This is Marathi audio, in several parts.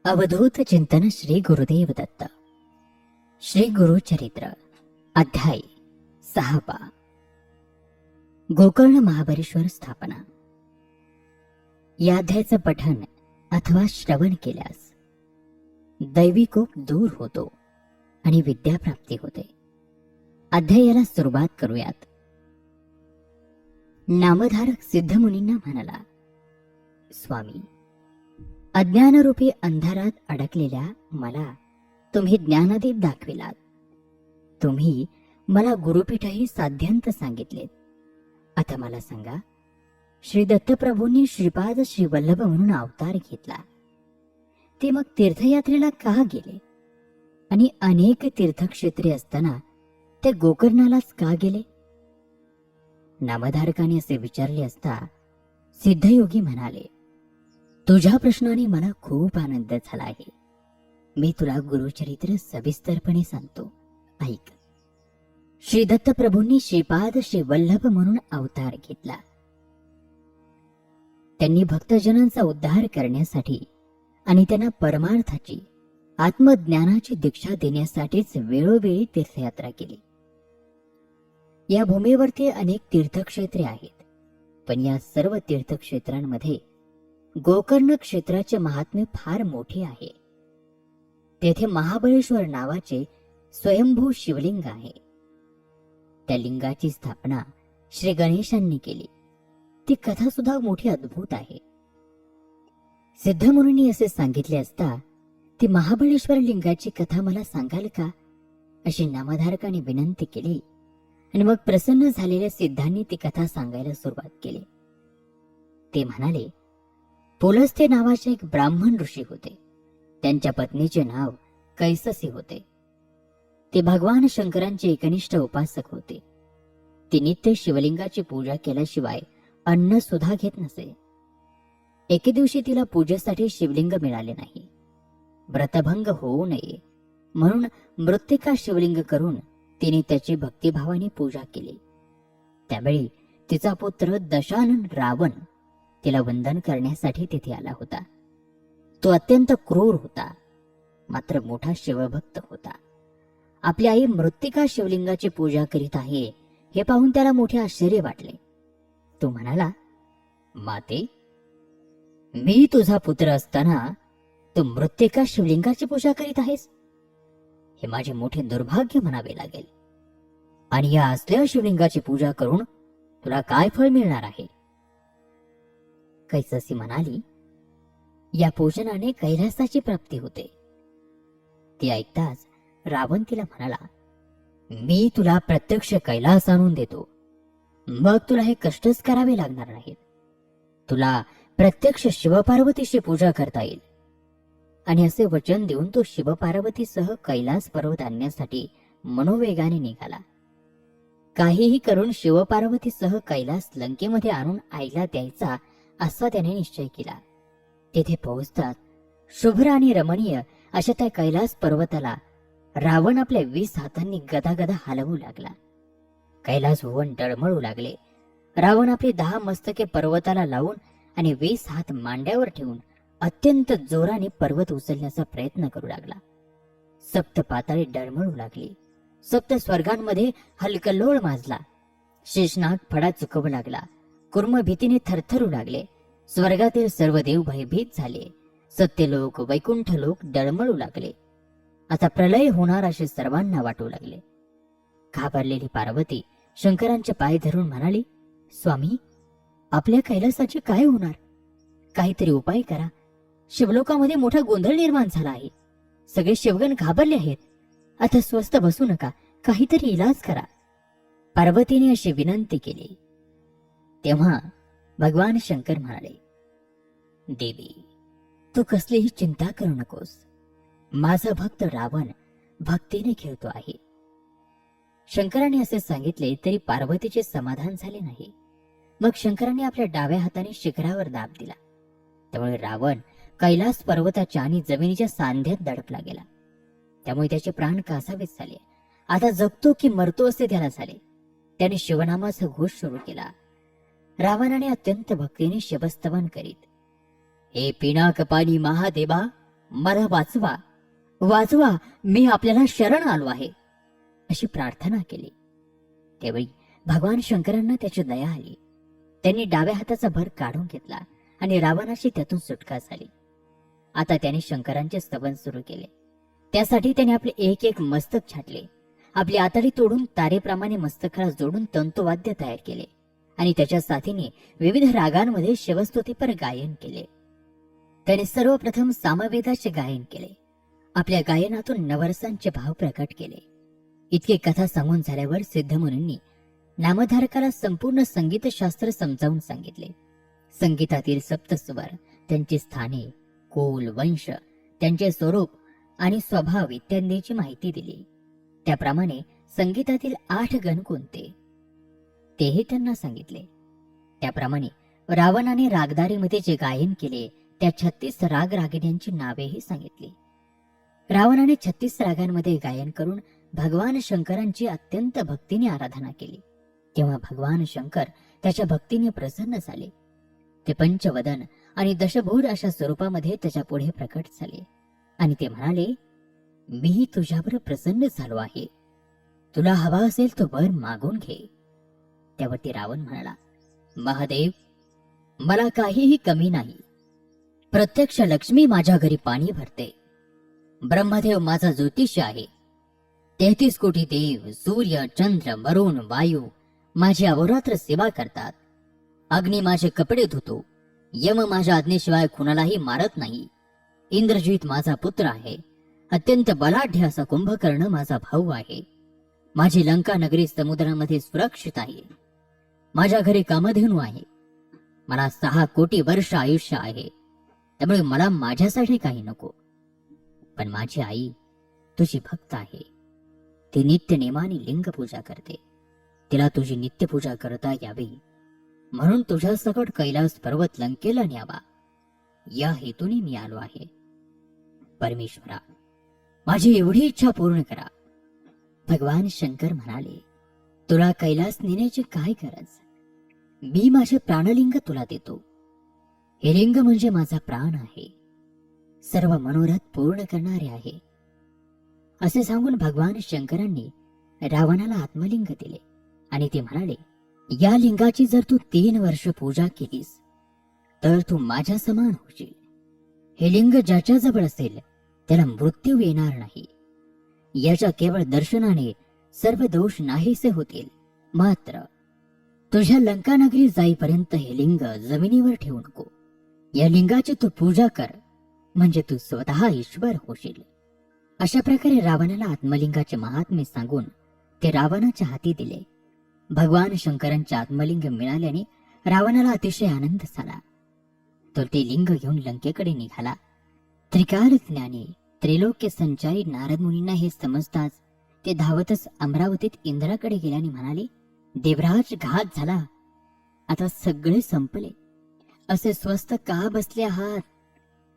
अवधूत चिंतन श्री गुरुदेव दत्त. श्री गुरुचरित्र अध्याय 6. गोकर्ण महाबळेश्वर स्थापना. या अध्यायाचं पठन अथवा श्रवण केल्यास दैवी कोप दूर होतो आणि विद्याप्राप्ती होते. अध्यायाला सुरुवात करूयात. नामधारक सिद्धमुनींना म्हणाला, स्वामी, अज्ञानरूपी अंधारात अडकलेल्या मला तुम्ही ज्ञानदीप दाखविलात. तुम्ही मला गुरुपीठही साध्यंत सांगितलेत. आता मला सांगा, श्री दत्तप्रभूंनी श्रीपाद श्री वल्लभ म्हणून अवतार घेतला, ते मग तीर्थयात्रेला का गेले आणि अनेक तीर्थक्षेत्रे असताना ते गोकर्णालाच का गेले? नामधारकाने असे विचारले असता सिद्धयोगी म्हणाले, तुझ्या प्रश्नाने मला खूप आनंद झाला आहे. मी तुला गुरुचरित्र सविस्तरपणे सांगतो, ऐक. श्री दत्तप्रभूंनी श्रीपाद श्री वल्लभ म्हणून अवतार घेतला. त्यांनी भक्तजनांचा उद्धार करण्यासाठी आणि त्यांना परमार्थाची आत्मज्ञानाची दीक्षा देण्यासाठीच वेळोवेळी तीर्थयात्रा केली. या भूमीवरती अनेक तीर्थक्षेत्रे आहेत, पण या सर्व तीर्थक्षेत्रांमध्ये गोकर्ण क्षेत्राचे महात्म्य फार मोठे आहे. तेथे महाबळेश्वर नावाचे स्वयंभू शिवलिंग आहे. त्या लिंगाची स्थापना श्री गणेशांनी केली. ती कथा सुद्धा मोठी अद्भुत आहे. सिद्धमुनींनी असे सांगितले असता ती महाबळेश्वर लिंगाची कथा मला सांगाल का, अशी नामधारकाने विनंती केली आणि मग प्रसन्न झालेल्या सिद्धांनी ती कथा सांगायला सुरुवात केली. ते म्हणाले, पुलस्त्य नावाचे एक ब्राह्मण ऋषी होते. त्यांच्या पत्नीचे नाव कैससी होते. ते भगवान शंकरांचे एकनिष्ठ उपासक होते. ते नित्य शिवलिंगाची पूजा केल्याशिवाय अन्न सुद्धा घेत नसे. एके दिवशी तिला पूजेसाठी शिवलिंग मिळाले नाही. व्रतभंग होऊ नये म्हणून मृत्तिका शिवलिंग करून तिने त्याची भक्तिभावाने पूजा केली. त्यावेळी तिचा पुत्र दशानन रावण तिला वंदन करण्यासाठी तिथे आला होता. तो अत्यंत क्रूर होता, मात्र मोठा शिवभक्त होता. आपली आई मृत्तिका शिवलिंगाची पूजा करीत आहे हे पाहून त्याला मोठे आश्चर्य वाटले. तो म्हणाला, माते, मी तुझा पुत्र असताना तू मृत्तिका शिवलिंगाची पूजा करीत आहेस? हे माझे मोठे दुर्भाग्य म्हणावे लागेल. आणि या असलेल्या शिवलिंगाची पूजा करून तुला काय फळ मिळणार आहे? कैससी म्हणाली, या पूजनाने कैलासाची प्राप्ती होते. ती ऐकताच रावण तिला म्हणाला, मी तुला प्रत्यक्ष कैलास आणून देतो. मग तुला हे कष्टच करावे लागणार नाहीत. तुला प्रत्यक्ष शिवपार्वतीची पूजा करता येईल. आणि असे वचन देऊन तो शिवपार्वतीसह कैलास पर्वत आणण्यासाठी मनोवेगाने निघाला. काहीही करून शिवपार्वतीसह कैलास लंकेमध्ये आणून आईला द्यायचा असा त्याने निश्चय केला. तेथे पोहोचताच शुभ्र आणि रमणीय अशा त्या कैलास पर्वताला रावण आपल्या 20 हातांनी गदागदा हलवू लागला. कैलास भुवन डळमळू लागले. रावण आपली 10 मस्तके पर्वताला लावून आणि 20 हात मांड्यावर ठेवून अत्यंत जोराने पर्वत उचलण्याचा प्रयत्न करू लागला. सप्त पाताळे डळमळू लागली. सप्त स्वर्गांमध्ये हलकल्लोळ माजला. शेषनाग फडा चुकवू लागला. कुर्म भीतीने थरथरू लागले. स्वर्गातील सर्व देव भयभीत झाले. सत्यलोक वैकुंठ लोक डळमळू लागले. आता प्रलय होणार असे सर्वांना वाटू लागले. घाबरलेली पार्वती शंकरांचे पाय धरून म्हणाली, स्वामी, आपल्या कैलासाचे काय होणार? काहीतरी उपाय करा. शिवलोकामध्ये मोठा गोंधळ निर्माण झाला आहे. सगळे शिवगण घाबरले आहेत. आता स्वस्थ बसू नका, काहीतरी इलाज करा. पार्वतीने अशी विनंती केली. तेव्हा भगवान शंकर म्हणाले, देवी, तू कसलीही चिंता करू नकोस. माझा भक्त रावण भक्तीने खेळतो आहे. शंकराने असे सांगितले तरी पार्वतीचे समाधान झाले नाही. मग शंकराने आपल्या डाव्या हाताने शिखरावर दाब दिला. त्यामुळे रावण कैलास पर्वताच्या आणि जमिनीच्या सांध्यात दडपला गेला. त्यामुळे त्याचे प्राण कासावीस झाले. आता जगतो की मरतो असे त्याला झाले. त्याने शिवनामाचा घोष सुरू केला. रावणाने अत्यंत भक्तीने शिवस्तवन करीत, हे पिनाक पाणी महादेवा, मला वाचवा, वाचवा, मी आपल्याला शरण आलो आहे, अशी प्रार्थना केली. त्यावेळी भगवान शंकरांना त्याची दया आली. त्यांनी डाव्या हाताचा भर काढून घेतला आणि रावणाची त्यातून सुटका झाली. आता त्याने शंकरांचे स्तवन सुरू केले. त्यासाठी त्याने आपले एक एक मस्तक छाटले. आपली आतडी तोडून तारेप्रमाणे मस्तकाला जोडून तंतुवाद्य तयार केले आणि त्याच्या साथीने विविध रागांमध्ये शिवस्तुतीपर गायन केले. त्याने सर्वप्रथम सामवेदाचे गायन केले. आपल्या गायनातून नवरसांचे भाव प्रकट केले. इतके कथा सांगून झाल्यावर सिद्धमुनींनी नामधारकाला संपूर्ण संगीतशास्त्र समजावून सांगितले. संगीतातील सप्तस्वर, त्यांची स्थाने, कोल, वंश, त्यांचे स्वरूप आणि स्वभाव इत्यादीची माहिती दिली. त्याप्रमाणे संगीतातील 8 गण कोणते तेही त्यांना सांगितले. त्याप्रमाणे रावणाने रागदारीमध्ये जे गायन केले त्या 36 राग रागिण्यांची नावेही सांगितली. रावणाने 36 रागांमध्ये गायन करून भगवान शंकरांची अत्यंत भक्तीने आराधना केली. तेव्हा भगवान शंकर त्याच्या भक्तीने प्रसन्न झाले. ते पंचवदन आणि दशभूर अशा स्वरूपामध्ये त्याच्या पुढे प्रकट झाले आणि ते म्हणाले, मी तुझ्यावर प्रसन्न झालो आहे. तुला हवा असेल तो वर मागून घे. त्यावरती रावण म्हणाला, महादेव, मला काहीही कमी नाही. प्रत्यक्ष लक्ष्मी माझ्या घरी पाणी भरते. ब्रह्मदेव माझा ज्योतिष आहे. 33 कोटी देव, सूर्य, चंद्र, वरुण, वायू माझी अहोरात्र सेवा करतात. अग्नी माझे कपडे धुतो. यम माझ्या आज्ञेशिवाय कुणालाही मारत नाही. इंद्रजित माझा पुत्र आहे. अत्यंत बलाढ्य असा कुंभकर्ण माझा भाऊ आहे. माझी लंका नगरी समुद्रामध्ये सुरक्षित आहे. माझ्या घरी कामधेनू आहे. मला 6 कोटी वर्ष आयुष्य आहे. त्यामुळे मला माझ्यासाठी काही नको. पण माझी आई तुझी भक्त आहे. ती नित्य नेमाने लिंग पूजा करते. तिला तुझी नित्य पूजा करता यावी म्हणून तुझ्या सकट कैलास पर्वत लंकेला न्यावा या हेतूने मी आलो आहे. परमेश्वरा, माझी एवढी इच्छा पूर्ण करा. भगवान शंकर म्हणाले, तुला कैलास नेण्याची काय गरज? मी माझे प्राणलिंग तुला देतो. हे लिंग म्हणजे माझा प्राण आहे. सर्व मनोरथ पूर्ण करणारे आहे. असे सांगून भगवान शंकरांनी रावणाला आत्मलिंग दिले आणि ते म्हणाले, या लिंगाची जर तू 3 वर्ष पूजा केलीस तर तू माझ्या समान होशील. हे लिंग ज्याच्याजवळ असेल त्याला मृत्यू येणार नाही. याच्या केवळ दर्शनाने सर्व दोष नाहीसे होतील. मात्र तुझ्या लंकानगरी जाईपर्यंत हे लिंग जमिनीवर ठेवू नको. या लिंगाची तू पूजा कर, म्हणजे तू स्वतः ईश्वर होशील. अशा प्रकारे रावणाला आत्मलिंगाचे महात्म्य सांगून ते रावणाच्या हाती दिले. भगवान शंकरांचे आत्मलिंग मिळाल्याने रावणाला अतिशय आनंद झाला. तर ते लिंग घेऊन लंकेकडे निघाला. त्रिकाल ज्ञानी त्रिलोक्य संचारी नारद मुनींना हे समजताच ते धावतच अमरावतीत इंद्राकडे गेल्याने म्हणाले, देवराज, घात झाला. आता सगळे संपले. असे स्वस्थ का बसले आहात?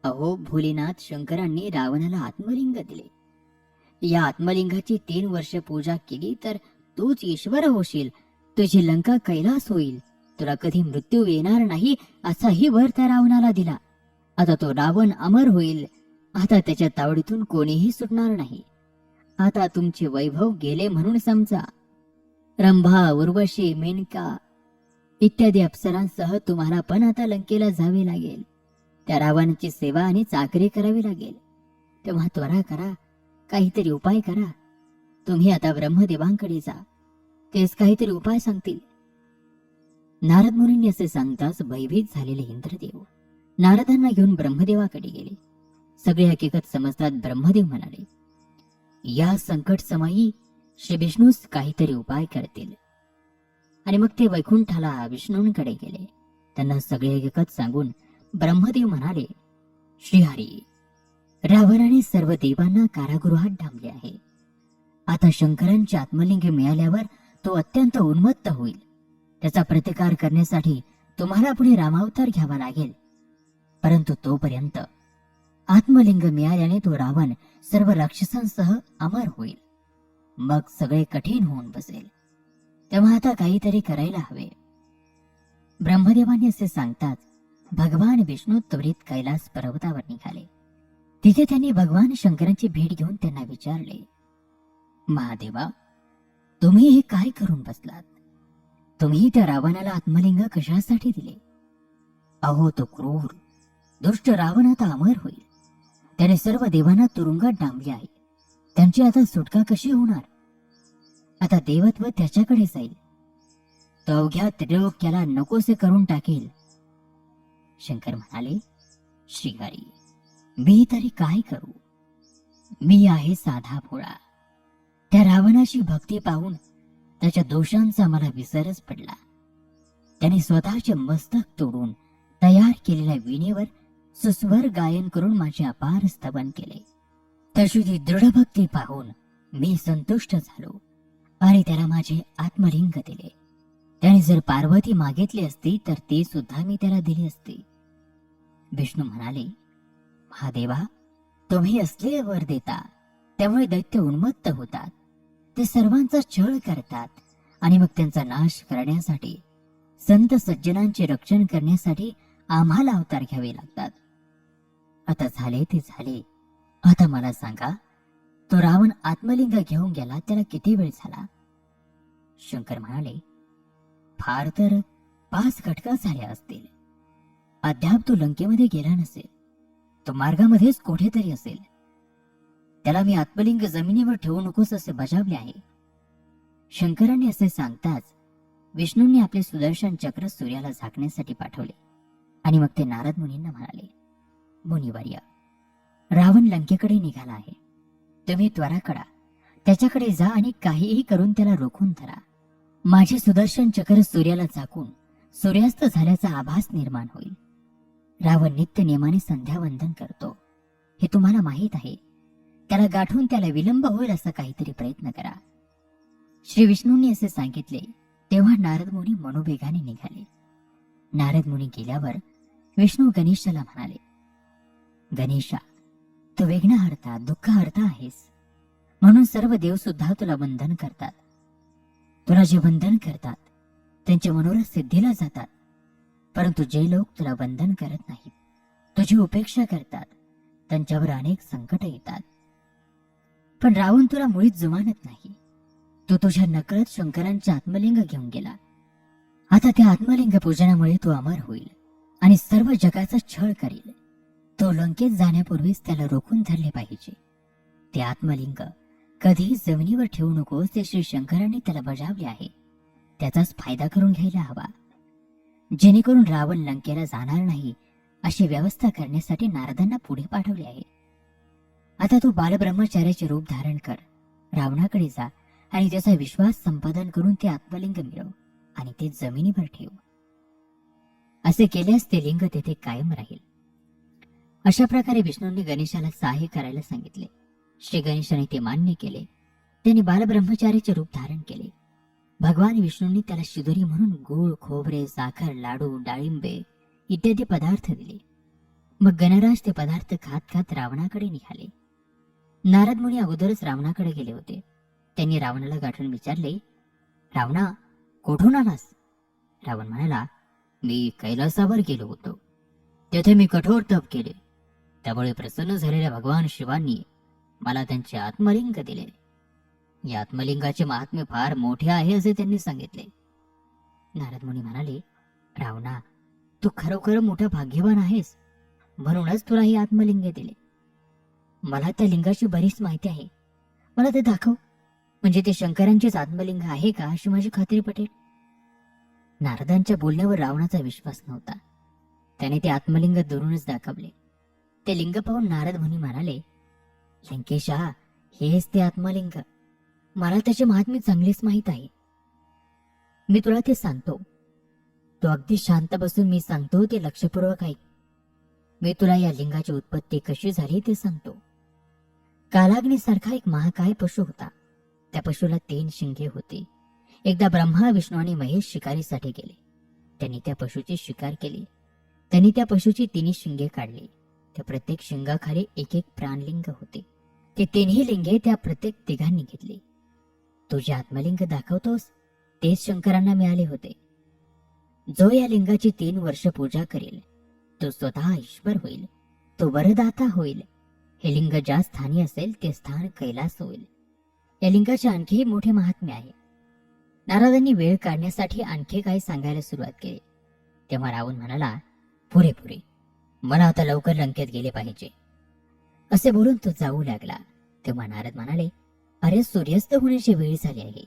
अहो भोलेनाथ शंकरांनी रावणाला आत्मलिंग दिले. या आत्मलिंगाची 3 वर्ष पूजा केली तर तूच ईश्वर होशील. तुझी लंका कैलास होईल. तुला कधी मृत्यू येणार नाही असाही वर त्या रावणाला दिला. आता तो रावण अमर होईल. आता त्याच्या तावडीतून कोणीही सुटणार नाही. आता तुमचे वैभव गेले म्हणून समजा. रंभा, उर्वशी, मेनका इत्यादी अप्सरांसह तुम्हाला पण आता लंकेला जावे लागेल. त्या रावणाची सेवा आणि चाकरी करावी लागेल. तेव्हा त्वरा करा, काहीतरी उपाय करा. तुम्ही आता ब्रह्मदेवांकडे जा, तेच काहीतरी उपाय सांगतील. नारद मुनींनी असे सांगताच भयभीत झालेले इंद्रदेव नारदांना घेऊन ब्रह्मदेवाकडे गेले. सगळे हकीकत समजतात ब्रह्मदेव म्हणाले, या संकट समयी श्री विष्णूच काहीतरी उपाय करतील. आणि मग ते वैकुंठाला विष्णूंकडे गेले. त्यांना सगळे हकीकत सांगून ब्रह्मदेव म्हणाले, श्रीहरी, रावणाने सर्व देवांना कारागृहात डांबले आहे. आता शंकरांचे आत्मलिंग मिळाल्यावर तो अत्यंत उन्मत्त होईल. त्याचा प्रतिकार करण्यासाठी तुम्हाला पुढे रामावतार घ्यावा लागेल. परंतु तोपर्यंत आत्मलिंग मिळाल्याने तो रावण सर्व राक्षसांसह अमर होईल. मग सगळे कठीण होऊन बसेल. तेव्हा आता काहीतरी करायला हवे. ब्रह्मदेवाने असे सांगताच भगवान विष्णू त्वरित कैलास पर्वतावर निघाले. तिथे त्यांनी भगवान शंकरांची भेट घेऊन त्यांना विचारले, महादेवा, तुम्ही हे काय करून बसलात? तुम्ही त्या रावणाला आत्मलिंग कशासाठी दिले? अहो, तो क्रूर दुष्ट रावण आता अमर होईल. त्याने सर्व देवांना तुरुंगात डांबले आहे. त्यांची आता सुटका कशी होणार? आता देवत्व त्याच्याकडे जाईल. तो अवघ्या त्रिलोक्याला नकोसे करून टाकेल. शंकर म्हणाले, श्रीहरी, मी तरी काय करू? मी आहे साधा भोळा. त्या रावणाची भक्ती पाहून त्याच्या दोषांचा मला विसरच पडला. त्याने स्वतःचे मस्तक तोडून तयार केलेल्या विणेवर सुस्वर गायन करून माझे अपार स्तवन केले. तशी ती दृढ भक्ती पाहून मी संतुष्ट झालो आणि त्याला माझे आत्मलिंग दिले. त्याने जर पार्वती मागितली असती तर ते सुद्धा मी त्याला दिले असते. विष्णू म्हणाले, महादेवा, तुम्ही असले वर देता त्यामुळे दैत्य उन्मत्त होतात. ते सर्वांचा छळ करतात आणि मग त्यांचा नाश करण्यासाठी, संत सज्जनांचे रक्षण करण्यासाठी आम्हाला अवतार घ्यावे लागतात. आता झाले ते झाले. आता मला सांगा, तो रावण आत्मलिंग घेऊन गेला त्याला किती वेळ झाला? शंकर म्हणाले, फार तर 5 घटका झाल्या असतील. अद्याप तो लंकेमध्ये गेला नसेल. तो मार्गामध्येच कुठेतरी असेल. त्याला मी आत्मलिंग जमिनीवर ठेवू नकोस असे बजावले आहे. शंकरांनी असे सांगताच विष्णूंनी आपले सुदर्शन चक्र सूर्याला झाकण्यासाठी पाठवले आणि मग ते नारद मुनींना म्हणाले, मुनिवर्य, रावण लंकेकडे निघाला आहे. तुम्ही त्वरा करा, त्याच्याकडे जा आणि काहीही करून त्याला रोखून धरा. माझे सुदर्शन चक्र सूर्याला झाकून सूर्यास्त झाल्याचा आभास निर्माण होईल. रावण नित्य नियमाने संध्यावंदन करतो, हे तुम्हाला माहीत आहे. त्याला गाठून त्याला विलंब होईल असा काहीतरी प्रयत्न करा. श्री विष्णूंनी असे सांगितले तेव्हा नारद मुनी मनोवेगाने निघाले. नारद मुनी गेल्यावर विष्णू गणेशाला म्हणाले, गणेशा, तू विघ्नहर्ता, दुःखहर्ता आहेस, म्हणून सर्व देव सुद्धा तुला वंदन करतात. तुला जे वंदन करतात त्यांचे मनोरथ सिद्धीला जातात. परंतु जे लोक तुला वंदन करत नाहीत, तुझी उपेक्षा करतात, त्यांच्यावर अनेक संकट येतात. पण रावण तुला मुळीच जुमानत नाही. तो तुझ्या नकळत शंकरांचे आत्मलिंग घेऊन गेला. आता त्या आत्मलिंग पूजनामुळे तो अमर होईल आणि सर्व जगाचा छळ करेल. तो लंकेत जाण्यापूर्वीच त्याला रोखून धरले पाहिजे. ते आत्मलिंग कधीही जमिनीवर ठेवू नकोस ते श्री शंकरांनी त्याला बजावले आहे. त्याचाच फायदा करून घ्यायला हवा, जेणेकरून रावण लंकेला जाणार नाही अशी व्यवस्था करण्यासाठी नारदांना पुढे पाठवले आहे. आता तू बालब्रह्मचार्याचे रूप धारण कर, रावणाकडे जा आणि त्याचा विश्वास संपादन करून ते आत्मलिंग मिळव आणि ते जमिनीवर ठेव. असे केल्यास ते लिंग तेथे कायम राहील. अशा प्रकारे विष्णूंनी गणेशाला सहाय्य करायला सांगितले. श्री गणेशाने ते मान्य केले. त्यांनी बालब्रह्मचार्याचे रूप धारण केले. भगवान विष्णूंनी त्याला शिदोरी म्हणून गूळ, खोबरे, साखर, लाडू, डाळिंबे इत्यादी पदार्थ दिले. मग गणराज ते पदार्थ खात खात रावणाकडे निघाले. नारद मुनी अगोदरच रावणाकडे गेले होते. त्यांनी रावणाला गाठून विचारले, रावणा, कोठून आलास? रावण म्हणाला, मी कैलासावर गेलो होतो. तेथे मी कठोर तप केले. त्यामुळे प्रसन्न झालेल्या भगवान शिवांनी मला त्यांचे आत्मलिंग दिले. या आत्मलिंगाचे महात्म्य फार मोठे आहे असे त्यांनी सांगितले. नारद मुनी म्हणाले, रावणा, तू खरोखर मोठा भाग्यवान आहेस, म्हणूनच तुला हे आत्मलिंग दिले. मला त्या लिंगाची बरीच माहिती आहे. मला ते दाखव, म्हणजे ते शंकरांचेच आत्मलिंग आहे का अशी माझी खात्री पटेल. नारदांच्या बोलण्यावर रावणाचा विश्वास नव्हता. त्याने ते आत्मलिंग दुरूनच दाखवले. ते लिंग पाहून नारद मुनी म्हणाले, लंकेशा, हेच ते आत्मलिंग. मला त्याचे महात्म्य चांगलेच माहीत आहे. मी तुला ते सांगतो. तो अगदी शांत बसून मी सांगतो ते लक्षपूर्वक ऐक. मी तुला या लिंगाची उत्पत्ती कशी झाली ते सांगतो. कालाग्नीसारखा एक महाकाय पशु होता. त्या पशुला 3 शिंगे होती. एकदा ब्रह्मा, विष्णू आणि महेश शिकारीसाठी गेले. त्यांनी त्या पशुची शिकार केली. त्यांनी त्या पशुची 3 शिंगे काढली. त्या प्रत्येक शिंगाखाली एक एक प्राणलिंग होते. ते 3ही लिंगे त्या प्रत्येक तिघांनी घेतली. तू जे आत्मलिंग दाखवतोस तेच शंकरांना मिळाले होते. जो या लिंगाची 3 वर्ष पूजा करेल तो स्वतः ईश्वर होईल, तो वरदाता होईल. हे लिंग ज्या स्थानी असेल ते स्थान कैलास होईल. या लिंगाचे आणखीही मोठे महात्म्य आहे. नारदांनी वेळ काढण्यासाठी आणखी काही सांगायला सुरुवात केली. तेव्हा रावण म्हणाला, पुरे पुरे, मला आता लवकर लंकेत गेले पाहिजे. असे बोलून तो जाऊ लागला. तेव्हा नारद म्हणाले, अरे सूर्यास्त होण्याची वेळ झाली आहे.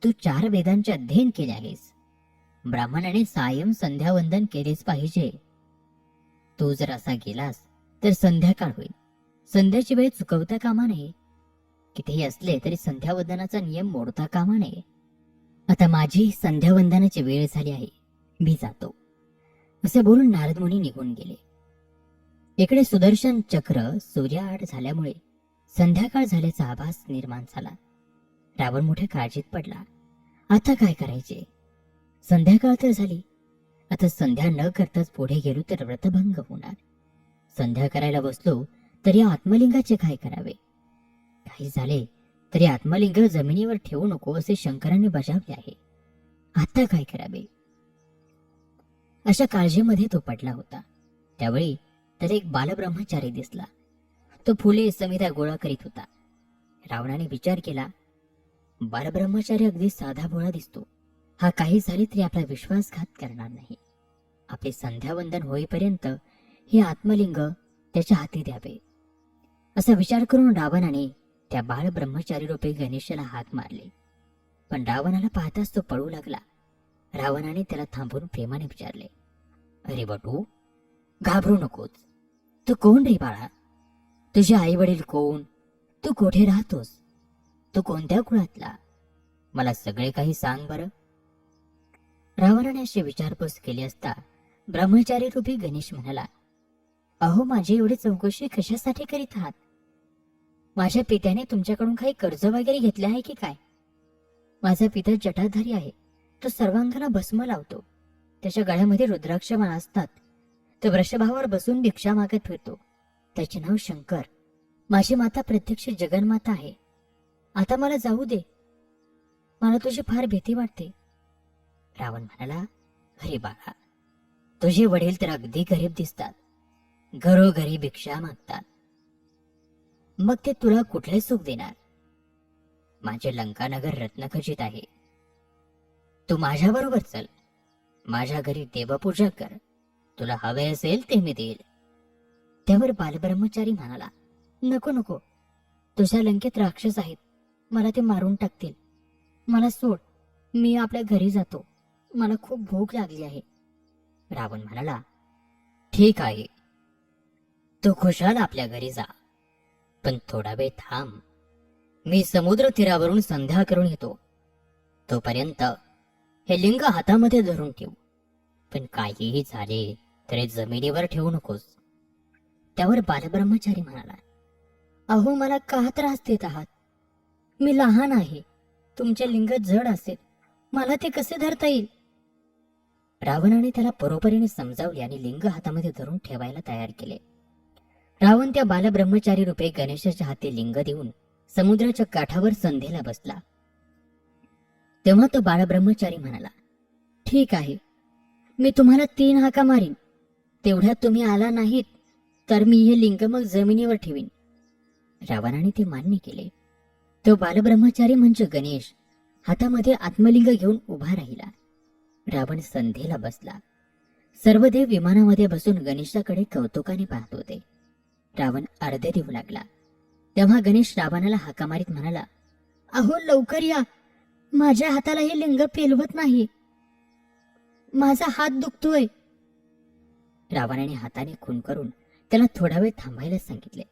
तू 4 वेदांचे अध्ययन केले आहेस. ब्राह्मणाने सायं संध्यावंदन केलेच पाहिजे. तू जर असा गेलास तर संध्याकाळ होईल. संध्याची वेळ चुकवता कामा नये. कितीही असले तरी संध्यावंदनाचा नियम मोडता कामा नये. आता माझी संध्यावंदनाची वेळ झाली आहे, मी जातो. असे बोलून नारद मुनी निघून गेले. इकडे सुदर्शन चक्र सूर्याआड झाल्यामुळे संध्याकाळ झाल्याचा आभास निर्माण झाला. रावण मोठ्या काळजीत पडला. आता काय करायचे? संध्याकाळ तर झाली. आता संध्या न करताच पुढे गेलो तर व्रतभंग होणार. संध्या करायला बसलो तर या आत्मलिंगाचे काय करावे? काही झाले तरी आत्मलिंग जमिनीवर ठेवू नको असे शंकरांनी बजावले आहे. आता काय करावे? अशा काळजीमध्ये तो पडला होता. त्यावेळी त्याला एक बालब्रह्मचारी दिसला. तो फुले समिधा गोळा करीत होता. रावणाने विचार केला, बालब्रह्मचारी अगदी साधा भोळा दिसतो. हा काही झाले तरी आपला विश्वासघात करणार नाही. आपले संध्यावंदन होईपर्यंत हे आत्मलिंग त्याच्या हाती द्यावे. असा विचार करून रावणाने त्या बालब्रह्मचारी रूपी गणेशाला हात मारले. पण रावणाला पाहताच तो पळू लागला. रावणाने त्याला थांबवून प्रेमाने विचारले, अरे बटू, घाबरू नकोस. तू कोण रे बाळा? तुझे आई वडील कोण? तू कुठे राहतोस? तू कोणत्या कुळातला? मला सगळे काही सांग बरं. रावणाने अशी विचारपूस केली असता ब्रह्मचारी रूपी गणेश म्हणाला, अहो, माझी एवढी चौकशी कशासाठी करीत आहात? माझ्या पित्याने तुमच्याकडून काही कर्ज वगैरे घेतले आहे की काय? माझा पिता जटाधारी आहे. तो सर्वांगाला भस्म लावतो. त्याच्या गळ्यामध्ये रुद्राक्ष माळा असतात. तो वृषभावर बसून भिक्षा मागत फिरतो. त्याचे नाव शंकर. माझी माता प्रत्यक्ष जगन्माता आहे. आता मला जाऊ दे. मला तुझी फार भीती वाटते. रावण म्हणाला, अरे बाळा, तुझे वडील तर अगदी गरीब दिसतात. घरोघरी भिक्षा मागतात. मग ते तुला कुठले सुख देणार? माझे लंकानगर रत्नखचित आहे. तू माझ्या बरोबर चल. माझ्या घरी देवपूजा कर. तुला हवे असेल ते मी देईल. त्यावर बालब्रह्मचारी म्हणाला, नको नको, तुझ्या लंकेत राक्षस आहेत. मला ते मारून टाकतील. मला सोड. मी आपल्या घरी जातो. मला खूप भूक लागली आहे. रावण म्हणाला, ठीक आहे, तू खुशाल आपल्या घरी जा. पण थोडा वेळ थांब. मी समुद्र तीरावरून संध्या करून येतो. तोपर्यंत हे लिंग हातामध्ये धरून ठेव. पण काहीही झाले तरी जमिनीवर ठेवू नकोस. त्यावर बालब्रह्मचारी म्हणाला, अहो, मला का त्रास देत आहात? मी लहान आहे. तुमचे लिंग जड असेल. मला ते कसे धरता येईल? रावणाने त्याला बरोबरीने समजावले आणि लिंग हातामध्ये धरून ठेवायला तयार केले. रावण त्या बालब्रह्मचारी रूपे गणेशाच्या हाती लिंग देऊन समुद्राच्या काठावर संध्येला बसला. तेव्हा तो बालब्रह्मचारी म्हणाला, ठीक आहे, मी तुम्हाला 3 हाका मारीन. तेवढ्यात तुम्ही आला नाहीत तर मी हे लिंग मग जमिनीवर ठेवीन. रावणाने ते मान्य केले. तो बालब्रह्मचारी म्हणजे गणेश हातामध्ये आत्मलिंग घेऊन उभा राहिला. रावण संध्येला बसला. सर्व देव विमानामध्ये बसून गणेशाकडे कौतुकाने पाहत होते. रावण अर्धे देऊ लागला. तेव्हा गणेश रावणाला हाका मारीत म्हणाला, अहो, लवकर या. माझ्या हाताला हे लिंग पेलवत नाही. माझा हात दुखतोय. रावणाने हाताने खून करून त्याला थोडा वेळ थांबायला सांगितले.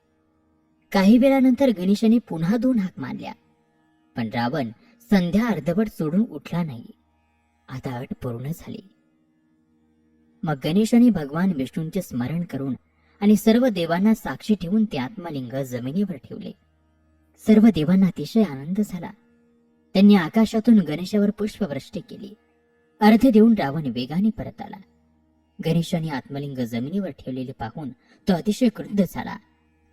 काही वेळानंतर गणेशाने पुन्हा 2 हाक मारल्या. पण रावण संध्या अर्धवट सोडून उठला नाही. आता अट पूर्ण झाली. मग गणेशाने भगवान विष्णूंचे स्मरण करून आणि सर्व देवांना साक्षी ठेवून ते आत्मलिंग जमिनीवर ठेवले. सर्व देवांना अतिशय आनंद झाला. त्यांनी आकाशातून गणेशावर पुष्पवृष्टी केली. अर्धे देऊन रावण वेगाने परत आला. गणेशाने आत्मलिंग जमिनीवर ठेवलेले पाहून तो अतिशय क्रुद्ध झाला.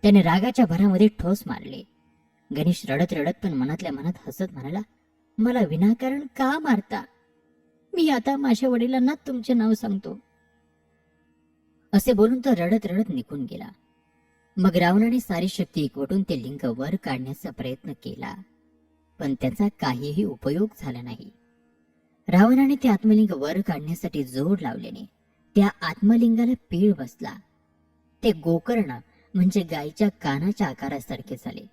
त्याने रागाच्या भरामध्ये ठोस मारले. गणेश रडत रडत पण मनातल्या मनात हसत म्हणाला, मला विनाकारण का मारता? मी आता माझ्या वडिलांना तुमचे नाव सांगतो. असे बोलून तो रडत रडत निघून गेला. मग रावणाने सारी शक्ती एकवटून ते लिंग वर काढण्याचा प्रयत्न केला, पण त्याचा काहीही उपयोग झाला नाही. रावणाने ते आत्मलिंग वर काढण्यासाठी जोर लावल्याने त्या आत्मलिंगाला पीळ बसला. ते गोकर्ण म्हणजे गायीच्या कानाच्या आकारासारखे झाले,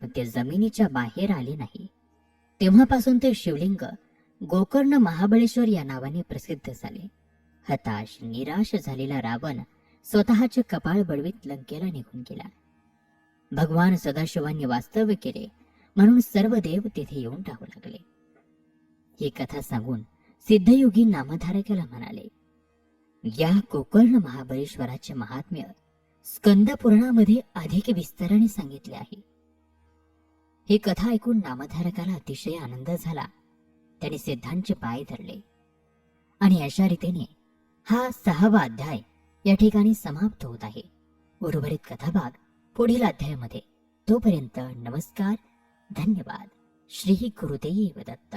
पण ते जमिनीच्या बाहेर आले नाही. तेव्हापासून ते शिवलिंग गोकर्ण महाबळेश्वर या नावाने प्रसिद्ध झाले. हताश निराश झालेला रावण स्वतःचे कपाळ बडवीत लंकेला निघून गेला. भगवान सदाशिवांनी वास्तव्य केले म्हणून सर्व देव तेथे येऊन राहू लागले. ही कथा सांगून सिद्धयोगी नामधारकाला म्हणाले, या गोकर्ण महाबळेश्वराचे महात्म्य स्कंद पुराणामध्ये अधिक विस्ताराने सांगितले आहे. ही कथा ऐकून नामधारकाला अतिशय आनंद झाला. त्याने सिद्धांचे पाय धरले आणि अशा रीतीने हा 6वा अध्याय या ठिकाणी समाप्त होत आहे. उर्वरित कथाभाग पुढील अध्यायामध्ये. तोपर्यंत नमस्कार, धन्यवाद. श्री गुरुदेव दत्त.